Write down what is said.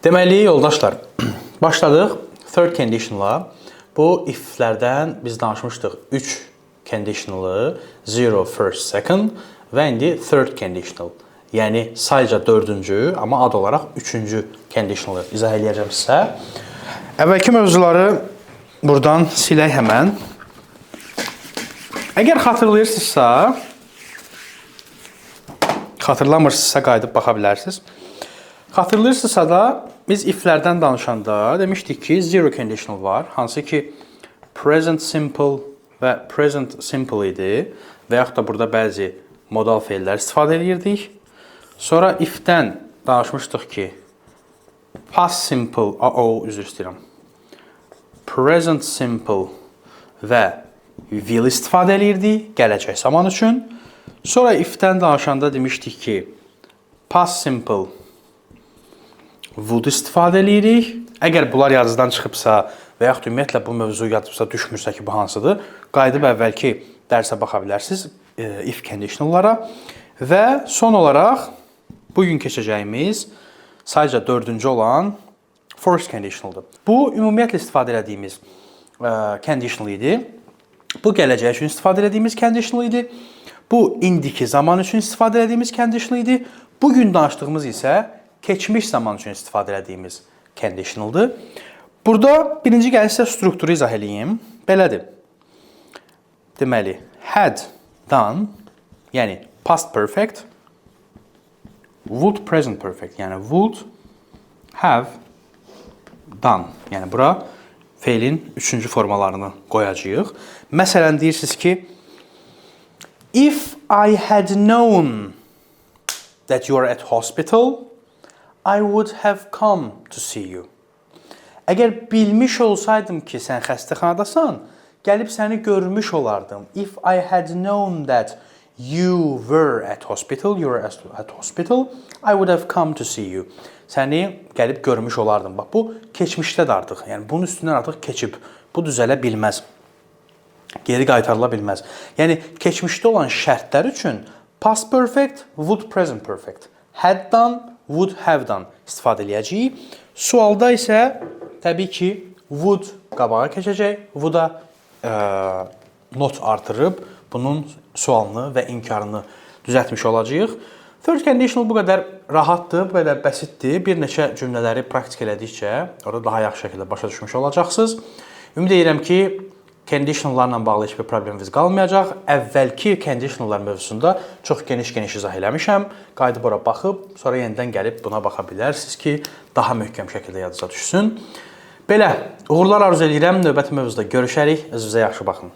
Deməli, yoldaşlar, başladıq third conditionla. Bu if-lərdən biz danışmışdıq 3 conditionalı, 0, first, second və indi third conditional. Yəni, sayca 4-cü, amma ad olaraq 3-cü conditionalı izah edəcəm sizə. Əvvəlki mövzuları buradan silək həmən. Əgər xatırlayırsınızsa, xatırlamırsınızsa qayıdıb baxa bilərsiniz. Xatırlayırsınızsa da biz if-lərdən danışanda demişdik ki, zero conditional var, hansı ki present simple və present simple idi və yaxud da burada bəzi modal feillər istifadə edirdik. Sonra if-dən danışmışdıq ki, past simple, üzr istəyirəm, present simple və will istifadə edirdik gələcək zaman üçün. Sonra if-dən danışanda demişdik ki, past simple, would istifadə edirik. Əgər bunlar yadınızdan çıxıbsa və yaxud ümumiyyətlə bu mövzu yadınızda düşmürsə ki, bu hansıdır, qayıdıb əvvəlki dərsə baxa bilərsiniz if conditionallara. Və son olaraq bugün keçəcəyimiz sayca 4-cü olan first conditionaldır. Bu ümumiyyətlə istifadə etdiyimiz conditional idi. Bu gələcək üçün istifadə etdiyimiz conditional idi. Bu indiki zaman üçün istifadə etdiyimiz conditional idi. Bugün danışdığımız isə keçmiş zaman üçün istifadə etdiyimiz conditionaldır. Burada birinci gəlin sizə strukturu izah edeyim. Belədir. Deməli, had done, yəni past perfect, would present perfect, yəni would have done. Yəni bura feilin 3-cü formalarını qoyacağıq. Məsələn, deyirsiniz ki, if I had known that you are at hospital, I would have come to see you. Əgər bilmiş olsaydım ki, sən xəstəxanadasan, gəlib səni görmüş olardım. If I had known that you were at hospital, I would have come to see you. Səni gəlib görmüş olardım. Bax, bu keçmişdədir artıq. Yəni, bunun üstündən artıq keçib. Bu düzələ bilməz. Geri qaytarıla bilməz. Yəni, keçmişdə olan şərtlər üçün past perfect, would present perfect. Had done, would have done istifadə edəcəyik. Sualda isə təbii ki, would qabağa keçəcək. Would-a not artırıb bunun sualını və inkarını düzəltmiş olacağıq. Third conditional bu qədər rahatdır, bu qədər bəsitdir. Bir neçə cümlələri praktik elədikcə orada daha yaxşı şəkildə başa düşmüş olacaqsınız. Ümid edirəm ki, conditionallarla bağlı heç bir probleminiz qalmayacaq. Əvvəlki conditionallar mövzusunda çox geniş izah eləmişəm. Qayıdıb ora baxıb, sonra yenidən gəlib buna baxa bilərsiniz ki, daha möhkəm şəkildə yadınıza düşsün. Belə, uğurlar arzu edirəm. Növbəti mövzuda görüşərik. Özünüzə yaxşı baxın.